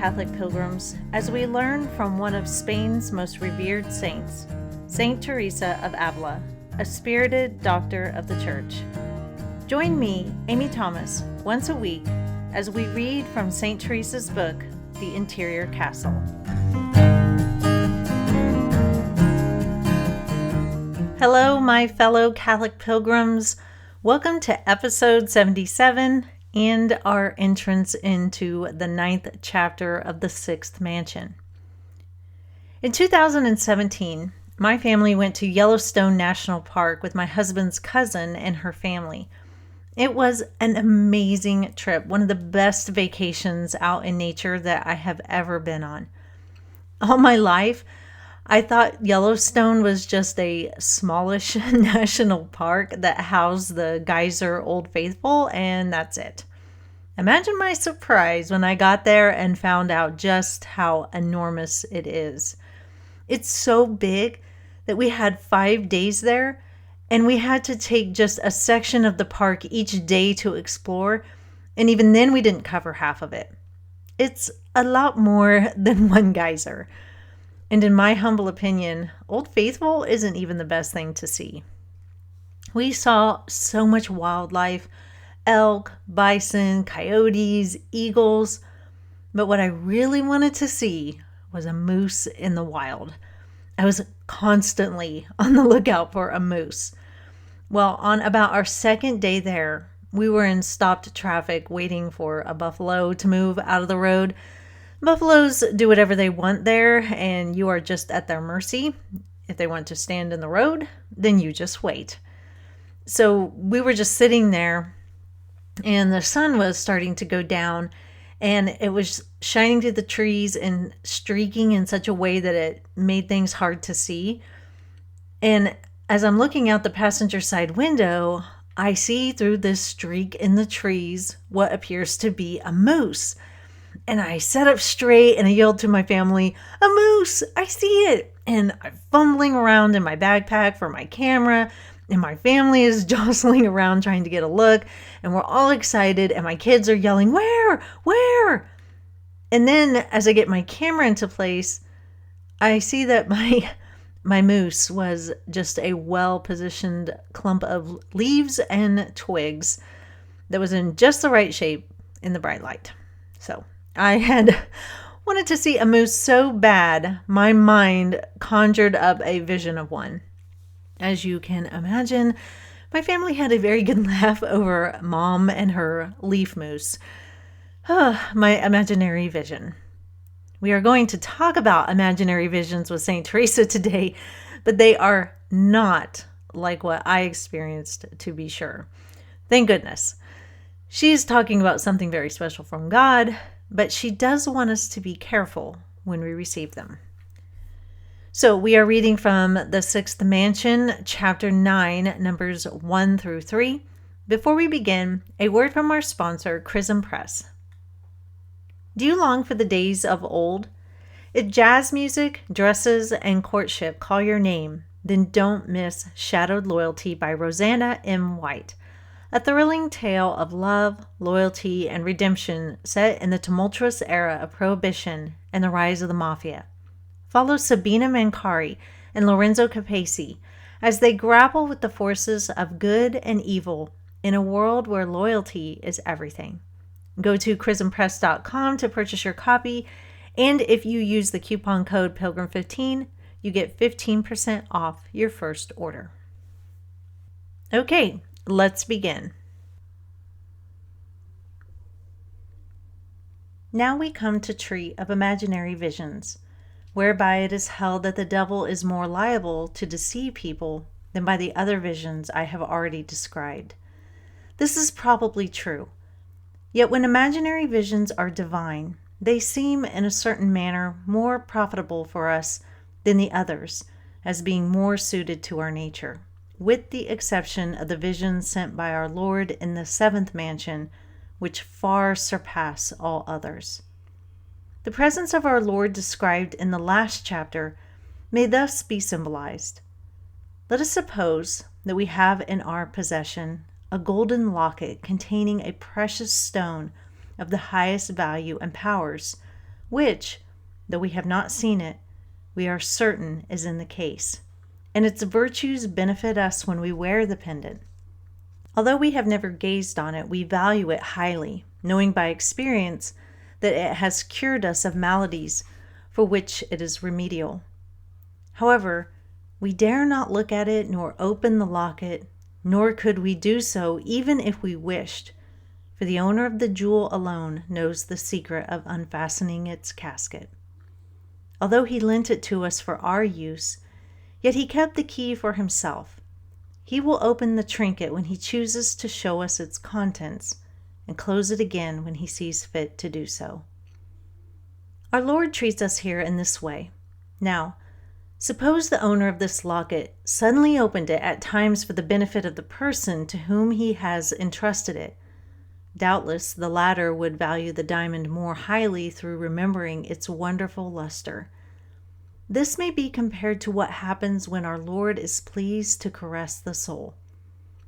Catholic pilgrims, as we learn from one of Spain's most revered saints, Saint Teresa of Avila, a spirited doctor of the Church. Join me, Amy Thomas, once a week as we read from Saint Teresa's book, The Interior Castle. Hello, my fellow Catholic pilgrims. Welcome to episode 77 and our entrance into the 9th chapter of the 6th mansion. In 2017, my family went to Yellowstone National Park with my husband's cousin and her family. It was an amazing trip, one of the best vacations out in nature that I have ever been on. All my life, I thought Yellowstone was just a smallish national park that housed the Geyser Old Faithful, and that's it. Imagine my surprise when I got there and found out just how enormous it is. It's so big that we had 5 days there, and we had to take just a section of the park each day to explore, and even then we didn't cover half of it. It's a lot more than one geyser. And in my humble opinion, Old Faithful isn't even the best thing to see. We saw so much wildlife, elk, bison, coyotes, eagles, but what I really wanted to see was a moose in the wild. I was constantly on the lookout for a moose. Well, on about our second day there, we were in stopped traffic waiting for a buffalo to move out of the road. Buffaloes do whatever they want there, and you are just at their mercy. If they want to stand in the road, then you just wait. So we were just sitting there, and the sun was starting to go down, and it was shining through the trees and streaking in such a way that it made things hard to see. And as I'm looking out the passenger side window, I see through this streak in the trees what appears to be a moose. And I sat up straight and I yelled to my family, "A moose! I see it!" And I'm fumbling around in my backpack for my camera, and my family is jostling around trying to get a look, and we're all excited, and my kids are yelling, "Where? Where?" And then as I get my camera into place, I see that my moose was just a well-positioned clump of leaves and twigs that was in just the right shape in the bright light. So I had wanted to see a moose so bad, my mind conjured up a vision of one. As you can imagine, my family had a very good laugh over Mom and her leaf moose. My imaginary vision. We are going to talk about imaginary visions with Saint Teresa today, but they are not like what I experienced, to be sure. Thank goodness. She's talking about something very special from God, but she does want us to be careful when we receive them. So we are reading from the 6th mansion, chapter 9, numbers 1 through 3. Before we begin, a word from our sponsor, Chrism Press. Do you long for the days of old? If jazz music, dresses, and courtship call your name, then don't miss Shadowed Loyalty by Rosanna M. White. A thrilling tale of love, loyalty, and redemption set in the tumultuous era of Prohibition and the rise of the Mafia. Follow Sabina Mancari and Lorenzo Capesi as they grapple with the forces of good and evil in a world where loyalty is everything. Go to chrismpress.com to purchase your copy, and if you use the coupon code Pilgrim15, you get 15% off your first order. Okay. Let's begin. Now we come to treat of imaginary visions, whereby it is held that the devil is more liable to deceive people than by the other visions I have already described. This is probably true. Yet when imaginary visions are divine, they seem in a certain manner more profitable for us than the others, as being more suited to our nature, with the exception of the visions sent by our Lord in the 7th mansion, which far surpass all others. The presence of our Lord described in the last chapter may thus be symbolized. Let us suppose that we have in our possession a golden locket containing a precious stone of the highest value and powers, which, though we have not seen it, we are certain is in the case, and its virtues benefit us when we wear the pendant. Although we have never gazed on it, we value it highly, knowing by experience that it has cured us of maladies for which it is remedial. However, we dare not look at it nor open the locket, nor could we do so even if we wished, for the owner of the jewel alone knows the secret of unfastening its casket. Although he lent it to us for our use, yet he kept the key for himself. He will open the trinket when he chooses to show us its contents, and close it again when he sees fit to do so. Our Lord treats us here in this way. Now, suppose the owner of this locket suddenly opened it at times for the benefit of the person to whom he has entrusted it. Doubtless, the latter would value the diamond more highly through remembering its wonderful luster. This may be compared to what happens when our Lord is pleased to caress the soul.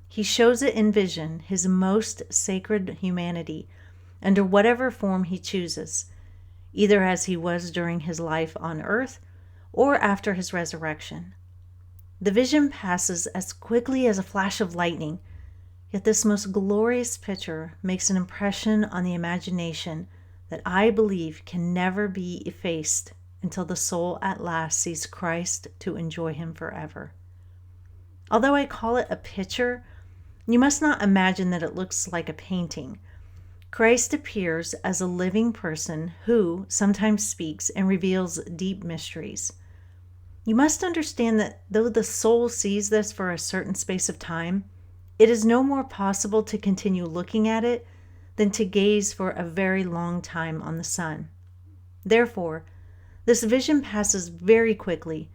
He shows it in vision, his most sacred humanity, under whatever form he chooses, either as he was during his life on earth or after his resurrection. The vision passes as quickly as a flash of lightning, yet this most glorious picture makes an impression on the imagination that I believe can never be effaced until the soul at last sees Christ to enjoy him forever. Although I call it a picture, you must not imagine that it looks like a painting. Christ appears as a living person who sometimes speaks and reveals deep mysteries. You must understand that though the soul sees this for a certain space of time, it is no more possible to continue looking at it than to gaze for a very long time on the sun. Therefore, this vision passes very quickly,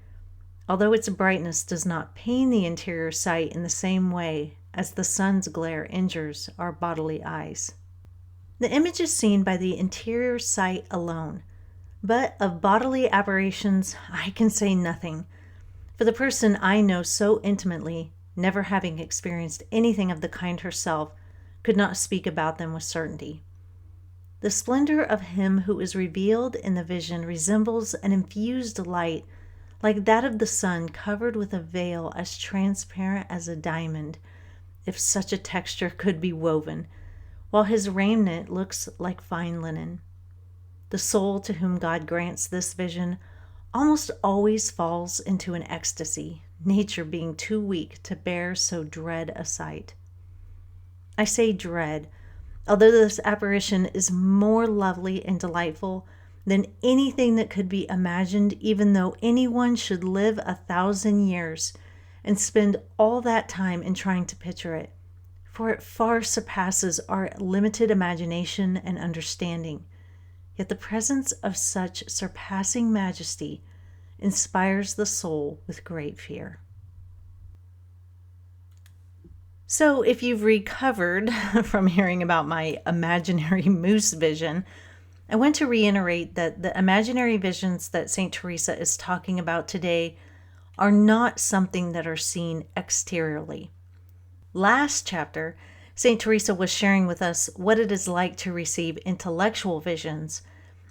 although its brightness does not pain the interior sight in the same way as the sun's glare injures our bodily eyes. The image is seen by the interior sight alone, but of bodily apparitions I can say nothing, for the person I know so intimately, never having experienced anything of the kind herself, could not speak about them with certainty. The splendor of him who is revealed in the vision resembles an infused light like that of the sun covered with a veil as transparent as a diamond, if such a texture could be woven, while his raiment looks like fine linen. The soul to whom God grants this vision almost always falls into an ecstasy, nature being too weak to bear so dread a sight. I say dread, although this apparition is more lovely and delightful than anything that could be imagined, even though anyone should live 1,000 years and spend all that time in trying to picture it, for it far surpasses our limited imagination and understanding. Yet the presence of such surpassing majesty inspires the soul with great fear. So if you've recovered from hearing about my imaginary moose vision, I want to reiterate that the imaginary visions that St. Teresa is talking about today are not something that are seen exteriorly. Last chapter, St. Teresa was sharing with us what it is like to receive intellectual visions,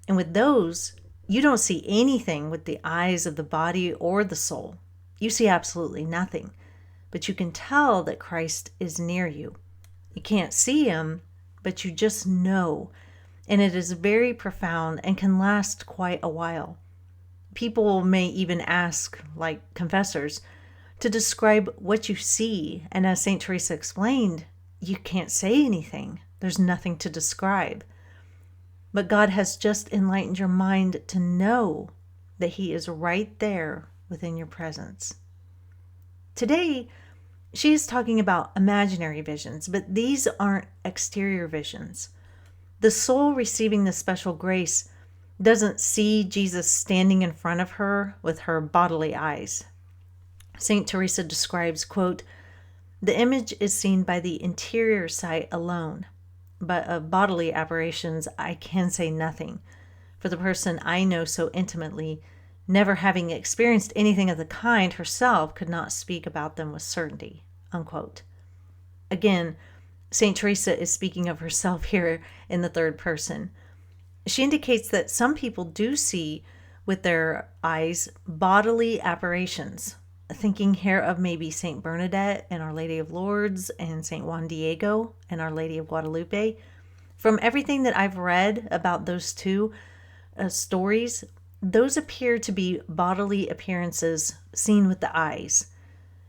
and with those, you don't see anything with the eyes of the body or the soul. You see absolutely nothing, but you can tell that Christ is near you. You can't see him, but you just know, and it is very profound and can last quite a while. People may even ask, like confessors, to describe what you see, and as St. Teresa explained, you can't say anything. There's nothing to describe. But God has just enlightened your mind to know that he is right there within your presence. Today, she is talking about imaginary visions, but these aren't exterior visions. The soul receiving this special grace doesn't see Jesus standing in front of her with her bodily eyes. St. Teresa describes, quote, "The image is seen by the interior sight alone, but of bodily apparitions I can say nothing, for the person I know so intimately, never having experienced anything of the kind herself, could not speak about them with certainty," unquote. Again, St. Teresa is speaking of herself here in the third person. She indicates that some people do see with their eyes bodily apparitions, thinking here of maybe Saint Bernadette and Our Lady of Lourdes and Saint Juan Diego and Our Lady of Guadalupe. From everything that I've read about those two stories, those appear to be bodily appearances seen with the eyes.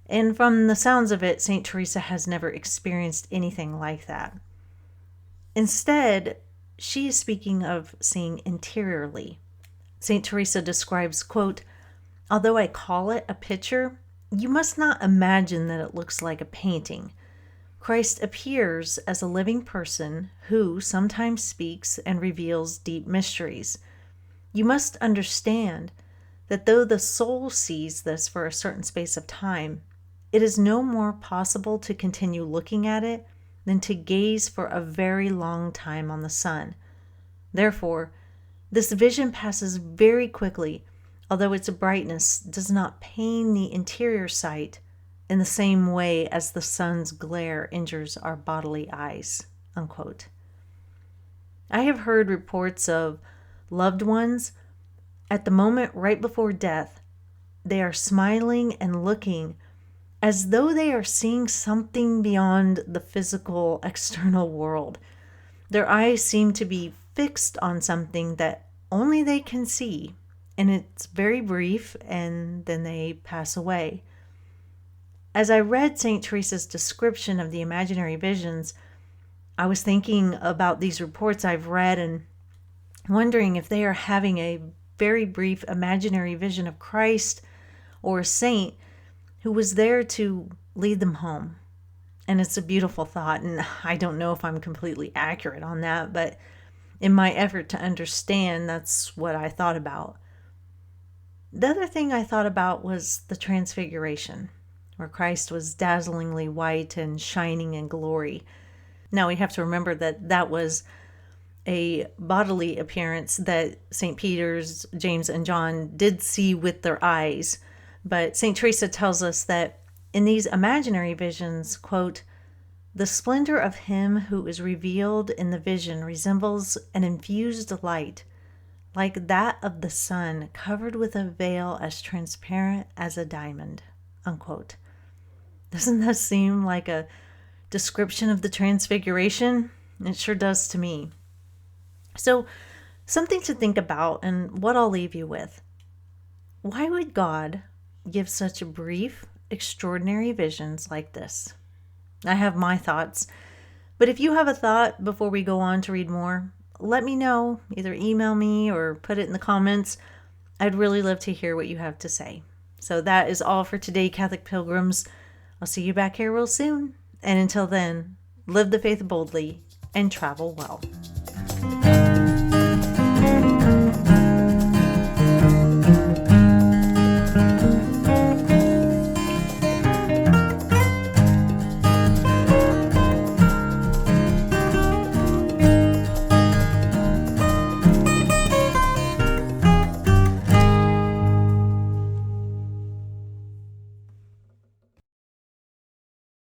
And from the sounds of it, St. Teresa has never experienced anything like that. Instead, she is speaking of seeing interiorly. St. Teresa describes, quote, "Although I call it a picture, you must not imagine that it looks like a painting. Christ appears as a living person who sometimes speaks and reveals deep mysteries. You must understand that though the soul sees this for a certain space of time, it is no more possible to continue looking at it than to gaze for a very long time on the sun. Therefore, this vision passes very quickly, although its brightness does not pain the interior sight in the same way as the sun's glare injures our bodily eyes." Unquote. I have heard reports of loved ones at the moment right before death. They are smiling and looking as though they are seeing something beyond the physical external world. Their eyes seem to be fixed on something that only they can see, and it's very brief, and then they pass away. As I read St. Teresa's description of the imaginary visions, I was thinking about these reports I've read and wondering if they are having a very brief imaginary vision of Christ or a saint who was there to lead them home. And it's a beautiful thought, and I don't know if I'm completely accurate on that, but in my effort to understand, that's what I thought about. The other thing I thought about was the Transfiguration, where Christ was dazzlingly white and shining in glory. Now we have to remember that that was a bodily appearance that St. Peter's, James, and John did see with their eyes. But St. Teresa tells us that in these imaginary visions, quote, "The splendor of him who is revealed in the vision resembles an infused light, like that of the sun covered with a veil as transparent as a diamond." Unquote. Doesn't that seem like a description of the Transfiguration? It sure does to me. So, something to think about, and what I'll leave you with. Why would God give such brief, extraordinary visions like this? I have my thoughts, but if you have a thought before we go on to read more, let me know. Either email me or put it in the comments. I'd really love to hear what you have to say. So that is all for today, Catholic Pilgrims. I'll see you back here real soon. And until then, live the faith boldly and travel well.